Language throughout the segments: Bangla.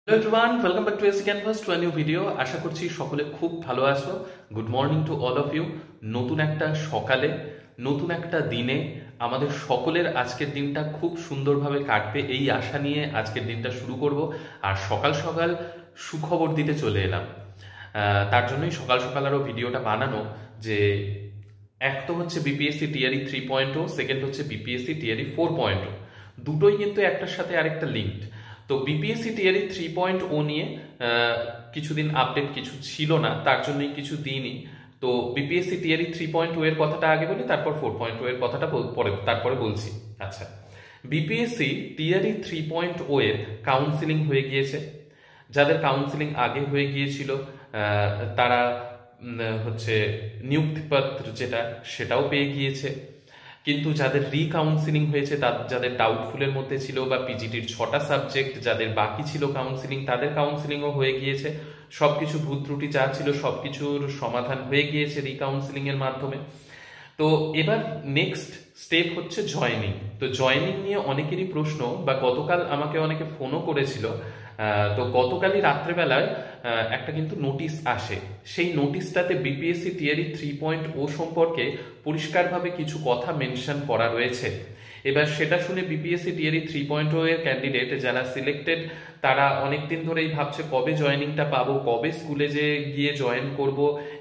Hello everyone, welcome back to AC Canvas to a new video. আশা করছি সকলে খুব ভালো আছো। Good morning to all of you. নতুন একটা সকালে, নতুন একটা দিনে আমাদের সকলের আজকের দিনটা খুব সুন্দরভাবে কাটবে এই আশা নিয়ে আজকের দিনটা শুরু করব। আর সকাল সকাল সুখবর দিতে চলে এলাম। তার জন্যই সকাল সকাল আরও ভিডিওটা বানানো যে এক তো হচ্ছে বিপিএসসি টিআরই 3.0, সেকেন্ড হচ্ছে বিপিএসসি টিআরই 4.0, দুটোই কিন্তু একটার সাথে আরেকটা লিঙ্কড। তো বিপিএসসি টিআরই 3.0 নিয়ে কিছুদিন আপডেট কিছু ছিল না, তার জন্যই কিছু দিইনি। তো বিপিএসসি টিআরই 3.0 এর কথাটা আগে বলি, তারপর 4.0 এর কথাটা তারপরে বলছি। আচ্ছা, বিপিএসসি টিআরই 3.0 এর কাউন্সিলিং হয়ে গিয়েছে। যাদের কাউন্সিলিং আগে হয়ে গিয়েছিল তারা হচ্ছে নিযুক্তিপত্র সেটাও পেয়ে গিয়েছে। কিন্তু যাদের রিকাউন্সিলিং হয়েছে, যাদের ডাউটফুলের মধ্যে ছিল বা পিজিটির 6টা সাবজেক্ট যাদের বাকি ছিল কাউন্সিলিং, তাদের কাউন্সিলিংও হয়ে গিয়েছে। সবকিছু ভুল ত্রুটি যা ছিল সবকিছুর সমাধান হয়ে গিয়েছে রিকাউন্সিলিং এর মাধ্যমে। তো এবার নেক্সট স্টেপ হচ্ছে জয়েনিং। তো জয়েনিং নিয়ে অনেকেরই প্রশ্ন, বা গতকাল আমাকে অনেকে ফোনও করেছিল। তো গতকালই রাত্রেবেলায় একটা কিন্তু নোটিশ আসে। সেই নোটিশটাতে বিপিএসসি টিআরই 3.0 সম্পর্কে পরিষ্কারভাবে কিছু কথা মেনশন করা রয়েছে। এবার সেটা শুনে বিপিএসসি টিআরই 3.0 এর ক্যান্ডিডেট যারা সিলেক্টেড তারা অনেকদিন ধরেই ভাবছে কবে জয়েনিংটা পাবো, কবে স্কুলে যে গিয়ে জয়েন করব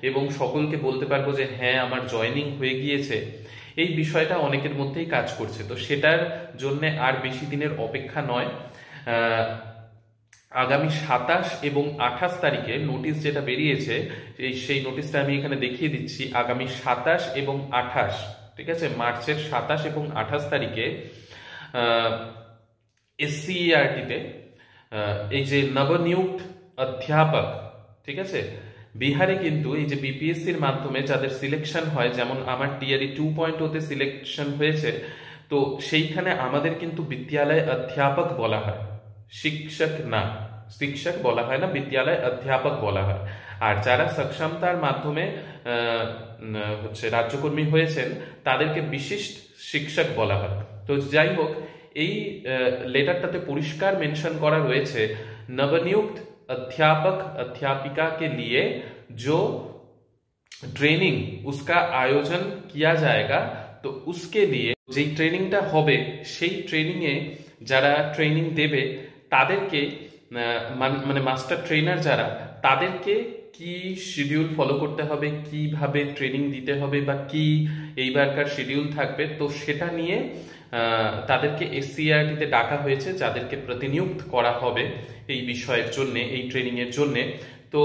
এবং সকলকে বলতে পারবো যে হ্যাঁ আমার জয়েনিং হয়ে গিয়েছে। এই বিষয়টা অনেকের মধ্যেই কাজ করছে। তো সেটার জন্য আর বেশি দিনের অপেক্ষা নয়। আগামী 27 এবং 28 তারিখে নোটিশ যেটা বেরিয়েছে, সেই নোটিশটা আমি এখানে দেখিয়ে দিচ্ছি। আগামী 27 এবং 28, ঠিক আছে, মার্চের 27 এবং 28 তারিখে এসসিইআরটিতে এই যে নবনিযুক্ত অধ্যাপক, ঠিক আছে, বিহারে কিন্তু এই যে বিপিএসসির মাধ্যমে যাদের সিলেকশন হয়, যেমন আমার টিআরই 2.0 তে সিলেকশন হয়েছে, তো সেইখানে আমাদের কিন্তু বিদ্যালয় অধ্যাপক বলা হয়, শিক্ষক বলা হয় না, বিদ্যালয় অধ্যাপক বলা হয়। আর যারা সক্ষমতার মাধ্যমে হচ্ছে রাজ্যকর্মী হয়েছেন তাদেরকে বিশিষ্ট শিক্ষক বলা হয়। তো যাই হোক, এই লেটারটাতে পরিষ্কার মেনশন করা রয়েছে नवनियुक्त अध्यापक अध्यापिका के लिए जो ट्रेनिंग उसका आयोजन किया जाएगा, तो उसके लिए যে ট্রেনিংটা হবে সেই ট্রেনিং এ যারা ট্রেনিং দেবে তাদেরকে মানে মাস্টার ট্রেনার যারা, তাদেরকে কি শিডিউল ফলো করতে হবে, কিভাবে ট্রেনিং দিতে হবে বা কি এইবারকার শিডিউল থাকবে, তো সেটা নিয়ে তাদেরকে এসসিইআরটিতে ডাকা হয়েছে, যাদেরকে প্রতিনিযুক্ত করা হবে এই বিষয়ের জন্য, এই ট্রেনিং এর জন্য। তো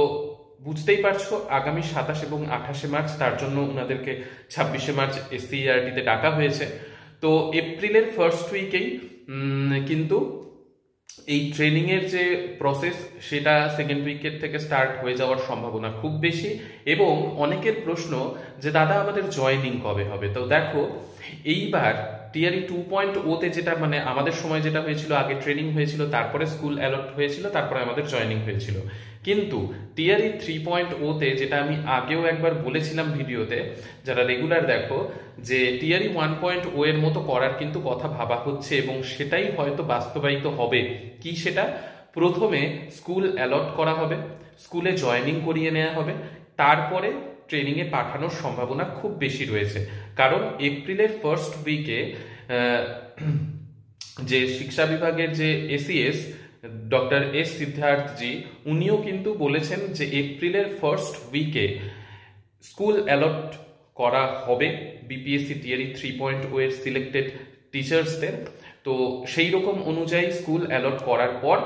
বুঝতেই পারছো আগামী 27 এবং 28 মার্চ, তার জন্য ওনাদেরকে 26 মার্চ এসসিইআরটিতে ডাকা হয়েছে। তো এপ্রিলের ফার্স্ট উইকেই কিন্তু এই ট্রেনিং এর যে প্রসেস সেটা সেকেন্ড উইকের থেকে স্টার্ট হয়ে যাওয়ার সম্ভাবনা খুব বেশি। এবং অনেকের প্রশ্ন যে দাদা আমাদের জয়েনিং কবে হবে। তো দেখো, এইবার টিআরই 2.0 তে যেটা মানে আমাদের সময় যেটা হয়েছিল, আগে ট্রেনিং হয়েছিল, তারপরে স্কুল অ্যালট হয়েছিল, তারপরে আমাদের জয়েনিং হয়েছিল। কিন্তু টিআরই 3.0 তে যেটা আমি আগেও একবার বলেছিলাম ভিডিওতে, যারা রেগুলার দেখো, যে টিআরই 1.0 এর মতো করার কিন্তু কথা ভাবা হচ্ছে এবং সেটাই হয়তো বাস্তবায়িত হবে। কি সেটা? প্রথমে স্কুল অ্যালট করা হবে, স্কুলে জয়েনিং করিয়ে নেওয়া হবে, তারপরে ট্রেনিং এ পাঠানোর সম্ভাবনা খুব বেশি রয়েছে। কারণ এপ্রিলের ফার্স্ট উইকে যে শিক্ষা বিভাগের যে এসিএস ডক্টর এস সিদ্ধার্থজি, উনিও কিন্তু বলেছেন যে এপ্রিলের ফার্স্ট উইকে স্কুল অ্যালট করা হবে বিপিএসসি টিআরই 3.0 এর সিলেক্টেড টিচার্সদের। তো সেই রকম অনুযায়ী স্কুল অ্যালট করার পর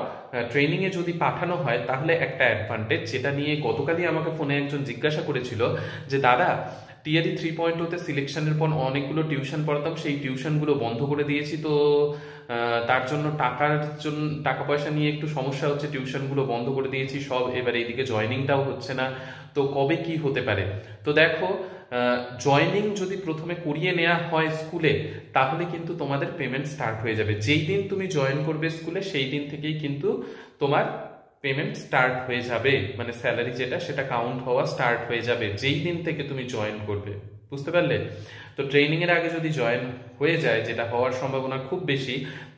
ট্রেনিং এ যদি পাঠানো হয় তাহলে একটা অ্যাডভান্টেজ, যেটা নিয়ে গতকালই আমাকে ফোনে একজন জিজ্ঞাসা করেছিল যে দাদা টিআরই 3.0 তে সিলেকশনের পর অনেকগুলো টিউশন পড়াতাম, সেই টিউশনগুলো বন্ধ করে দিয়েছি, তো তার জন্য টাকা পয়সা নিয়ে একটু সমস্যা হচ্ছে, টিউশনগুলো বন্ধ করে দিয়েছি সব, এবার এইদিকে জয়েনিংটাও হচ্ছে না, তো কবে কি হতে পারে। তো দেখো, জয়েনিং যদি প্রথমে করিয়ে নেওয়া হয় স্কুলে, তাহলে কিন্তু তোমাদের পেমেন্ট স্টার্ট হয়ে যাবে। যেই দিন তুমি জয়েন করবে স্কুলে সেই দিন থেকেই কিন্তু তোমার পেমেন্ট স্টার্ট হয়ে যাবে, মানে স্যালারি যেটা সেটা কাউন্ট হওয়া স্টার্ট হয়ে যাবে যেই দিন থেকে তুমি জয়েন করবে। বুঝতে পারলে? তো তো ট্রেনিং এর আগে যদি জয়েন হয়ে যায়, যেটা হওয়ার সম্ভাবনা খুব বেশি,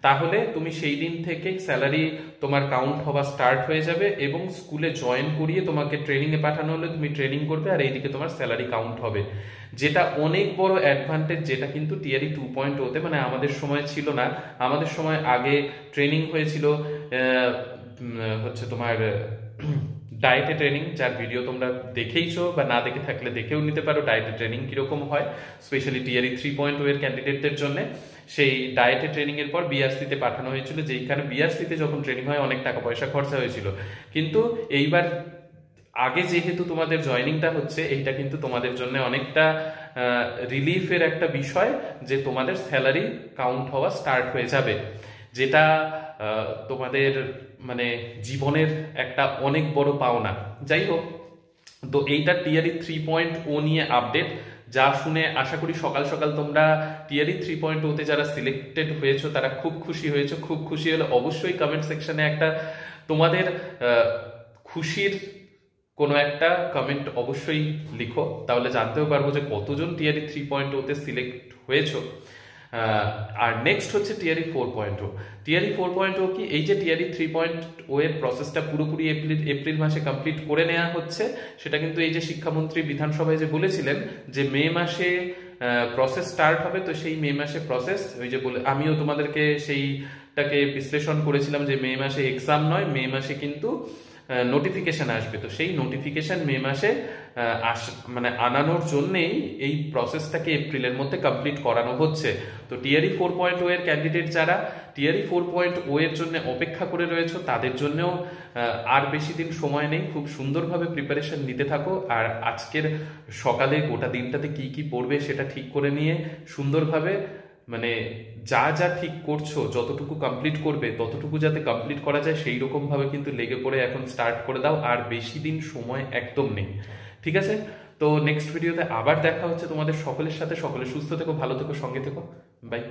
তাহলে তুমি সেই দিন থেকে স্যালারি তোমার কাউন্ট হওয়া স্টার্ট হয়ে যাবে এবং স্কুলে জয়েন করিয়ে তোমাকে ট্রেনিং এ পাঠানো হলে তুমি ট্রেনিং করবে আর এইদিকে তোমার স্যালারি কাউন্ট হবে, যেটা অনেক বড় অ্যাডভান্টেজ, যেটা কিন্তু টিআরই 2.0 তে মানে আমাদের সময় ছিল না। আমাদের সময় আগে ট্রেনিং হয়েছিল হচ্ছে তোমার ডায়েটে ট্রেনিং, যার ভিডিও তোমরা দেখেইছো বা না দেখে থাকলে দেখেও নিতে পারো ডায়েটে ট্রেনিং কিরকম হয়, স্পেশালি টিআরই 3.0 এর ক্যান্ডিডেটদের জন্য। সেই ডায়েটে ট্রেনিং এর পর বিআরসিতে পাঠানো হয়েছিল, যেইখানে বিআরসিতে যখন ট্রেনিং হয় অনেক টাকা পয়সা খরচা হয়েছিল। কিন্তু এইবার আগে যেহেতু তোমাদের জয়নিংটা হচ্ছে, এইটা কিন্তু তোমাদের জন্য অনেকটা রিলিফের একটা বিষয়, যে তোমাদের স্যালারি কাউন্ট হওয়া স্টার্ট হয়ে যাবে, যেটা তোমাদের মানে জীবনের একটা অনেক বড় পাওনা। যাই হোক, তো এইটা টিআরই 3.0 নিয়ে আপডেট, যা শুনে আশা করি সকাল সকাল তোমরা টিআরই 3.0 তে যারা সিলেক্টেড হয়েছো তারা খুব খুশি হয়েছো। খুব খুশি হলে অবশ্যই কমেন্ট সেকশনে একটা তোমাদের খুশির কোনো একটা কমেন্ট অবশ্যই লিখো, তাহলে জানতেও পারবো যে কতজন টিআরই 3.0 তে সিলেক্ট হয়েছো। আর নেক্সট হচ্ছে টিআরই 4.0। টিআরই 4.0 কি, এই যে টিআরই 3.0 এর প্রসেসটা পুরোপুরি এপ্রিল মাসে কমপ্লিট করে নেওয়া হচ্ছে, সেটা কিন্তু এই যে শিক্ষামন্ত্রী বিধানসভায় যে বলেছিলেন যে মে মাসে প্রসেস স্টার্ট হবে, তো সেই মে মাসে প্রসেস, ওই যে বলে আমিও তোমাদেরকে সেইটাকে বিশ্লেষণ করেছিলাম যে মে মাসে এক্সাম নয়, মে মাসে কিন্তু নোটিফিকেশন আসবে। তো সেই নোটিফিকেশন মে মাসে মানে আনানোর জন্যেই এই প্রসেসটাকে এপ্রিলের মধ্যে কমপ্লিট করানো হচ্ছে। তো টিআরই 4.0 এর ক্যান্ডিডেট যারা টিআরই 4.0 এর জন্য অপেক্ষা করে রয়েছে, তাদের জন্যও আর বেশি দিন সময় নেই, খুব সুন্দরভাবে প্রিপারেশন নিতে থাকো। আর আজকের সকালে গোটা দিনটাতে কি কি পড়বে সেটা ঠিক করে নিয়ে সুন্দরভাবে মানে যা যা ঠিক করছো, যতটুকু কমপ্লিট করবে ততটুকু যাতে কমপ্লিট করা যায় সেই রকম ভাবে কিন্তু লেগে পড়ে এখন স্টার্ট করে দাও। আর বেশি দিন সময় একদম নেই, ঠিক আছে? তো নেক্সট ভিডিওতে আবার দেখা হচ্ছে তোমাদের সকলের সাথে। সকলে সুস্থ থেকো, ভালো থেকো, সঙ্গে থেকো, বাই।